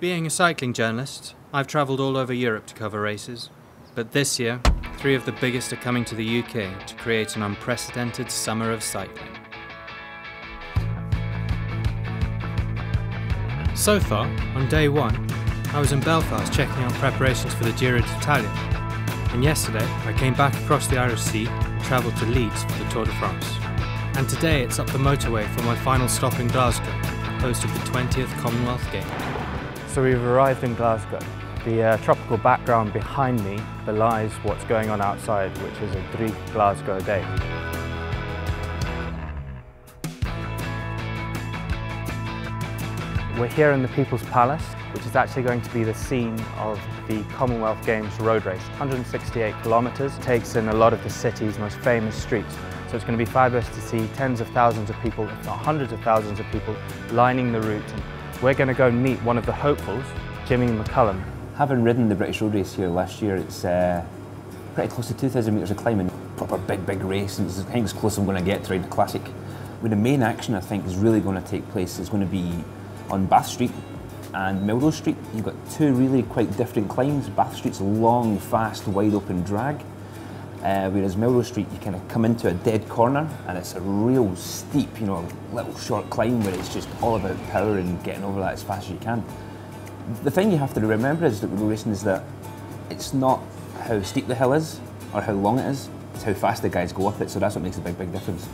Being a cycling journalist, I've travelled all over Europe to cover races, but this year, 3 of the biggest are coming to the UK to create an unprecedented summer of cycling. So far, on day 1, I was in Belfast checking out preparations for the Giro d'Italia, and yesterday I came back across the Irish Sea and travelled to Leeds for the Tour de France. And today it's up the motorway for my final stop in Glasgow, host of the 20th Commonwealth Games. So we've arrived in Glasgow. The tropical background behind me belies what's going on outside, which is a Dreich Glasgow day. We're here in the People's Palace, which is actually going to be the scene of the Commonwealth Games road race. 168 kilometres, takes in a lot of the city's most famous streets. So it's going to be fabulous to see tens of thousands of people, if not hundreds of thousands of people, lining the route. And we're going to go meet one of the hopefuls, Jimmy McCullum. Having ridden the British road race here last year, it's pretty close to 2,000 metres of climbing. Proper big race, and I think it's close I'm going to get to ride the classic. Where the main action I think is really going to take place is going to be on Bath Street and Melrose Street. You've got 2 really quite different climbs. Bath Street's a long, fast, wide open drag. Whereas Melrose Street, you kind of come into a dead corner and it's a real steep, little short climb where it's just all about power and getting over that as fast as you can. The thing you have to remember is that with racing is that it's not how steep the hill is or how long it is, it's how fast the guys go up it, so that's what makes a big difference.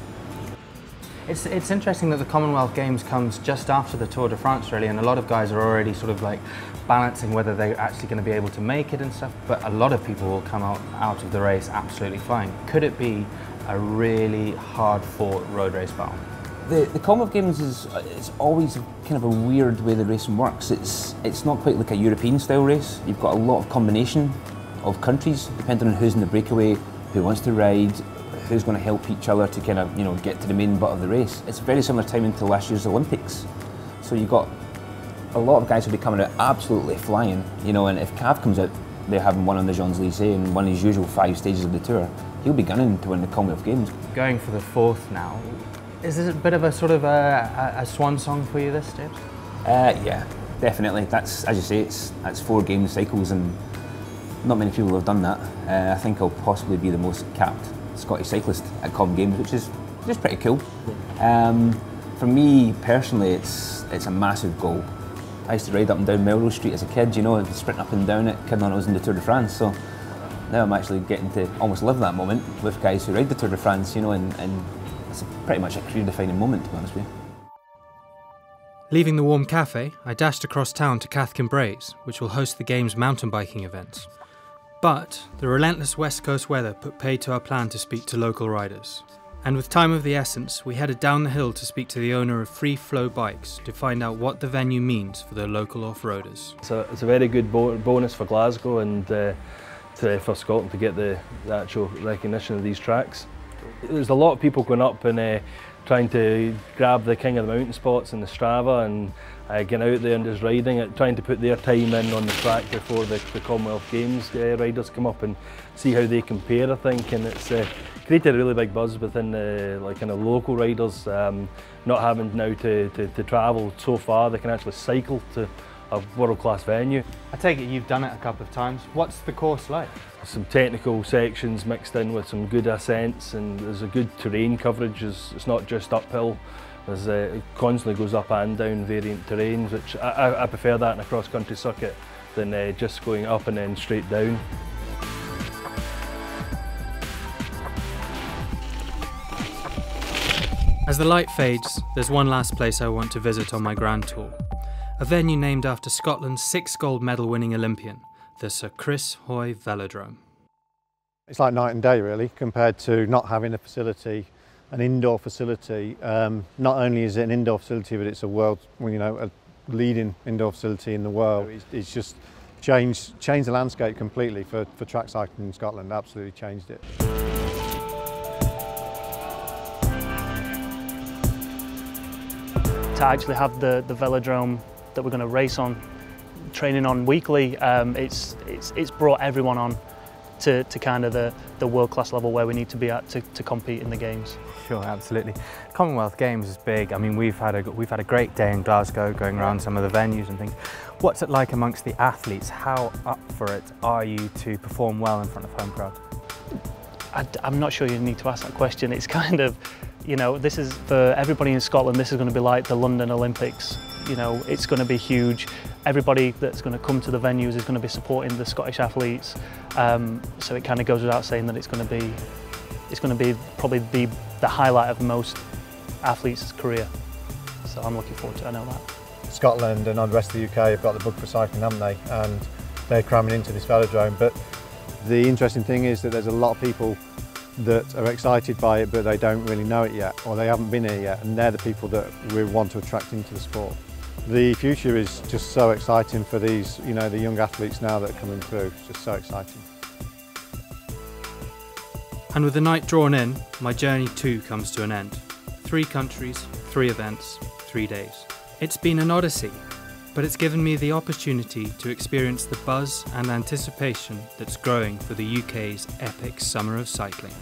It's interesting that the Commonwealth Games comes just after the Tour de France really, and a lot of guys are already sort of like balancing whether they're actually going to be able to make it and stuff, but a lot of people will come out of the race absolutely flying. Could it be a really hard-fought road race battle? The Commonwealth Games it's always kind of a weird way the racing works. It's not quite like a European style race. You've got a lot of combination of countries, depending on who's in the breakaway, who wants to ride, who's going to help each other to kind of get to the main butt of the race. It's a very similar timing to last year's Olympics. So you've got a lot of guys who'll be coming out absolutely flying, and if Cav comes out, they're having one on the Champs-Élysées and one of his usual 5 stages of the tour, he'll be gunning to win the Commonwealth Games. Going for the 4th now, is this a bit of a sort of a swan song for you, this stage? Yeah, definitely. That's, as you say, that's 4 game cycles and not many people have done that. I think I'll possibly be the most capped Scottish cyclist at Com Games, which is just pretty cool. For me personally, it's a massive goal. I used to ride up and down Melrose Street as a kid, sprinting up and down it, kidding on I was in the Tour de France. So now I'm actually getting to almost live that moment with guys who ride the Tour de France, and it's pretty much a career-defining moment, to be honest with you. Leaving the warm cafe, I dashed across town to Cathkin Braes, which will host the Games mountain biking events. But the relentless West Coast weather put paid to our plan to speak to local riders. And with time of the essence, we headed down the hill to speak to the owner of Free Flow Bikes to find out what the venue means for the local off-roaders. It's a very good bonus for Glasgow and for Scotland to get the actual recognition of these tracks. There's a lot of people going up and trying to grab the king of the mountain spots in the Strava and getting out there and just riding it, trying to put their time in on the track before the Commonwealth Games riders come up and see how they compare, I think, and it's created a really big buzz within the kind of local riders, not having now to travel so far. They can actually cycle to a world-class venue. I take it you've done it a couple of times. What's the course like? Some technical sections mixed in with some good ascents, and there's a good terrain coverage. It's not just uphill. It constantly goes up and down variant terrains, which I prefer that in a cross-country circuit than just going up and then straight down. As the light fades, there's one last place I want to visit on my grand tour. A venue named after Scotland's 6th gold medal winning Olympian, the Sir Chris Hoy Velodrome. It's like night and day really, compared to not having a facility, an indoor facility. Not only is it an indoor facility, but it's a world, a leading indoor facility in the world. It's just changed the landscape completely for track cycling in Scotland, absolutely changed it. To actually have the velodrome that we're going to race on, training on weekly, it's brought everyone on to kind of the world-class level where we need to be at to compete in the games. Sure, absolutely. Commonwealth Games is big. I mean, we've had a great day in Glasgow, going around some of the venues and things. What's it like amongst the athletes? How up for it are you to perform well in front of home crowd? I'm not sure you need to ask that question. It's kind of, you know, this is for everybody in Scotland. This is going to be like the London Olympics. You know, it's going to be huge. Everybody that's going to come to the venues is going to be supporting the Scottish athletes. So it kind of goes without saying that it's going to be probably the highlight of most athletes' career. So I'm looking forward to it, I know that. Scotland and the rest of the UK have got the bug for cycling, haven't they? And they're cramming into this velodrome. But the interesting thing is that there's a lot of people that are excited by it, but they don't really know it yet, or they haven't been here yet, and they're the people that we want to attract into the sport. The future is just so exciting for these, you know, the young athletes now that are coming through. It's just so exciting. And with the night drawn in, my journey too comes to an end. 3 countries, 3 events, 3 days. It's been an odyssey, but it's given me the opportunity to experience the buzz and anticipation that's growing for the UK's epic summer of cycling.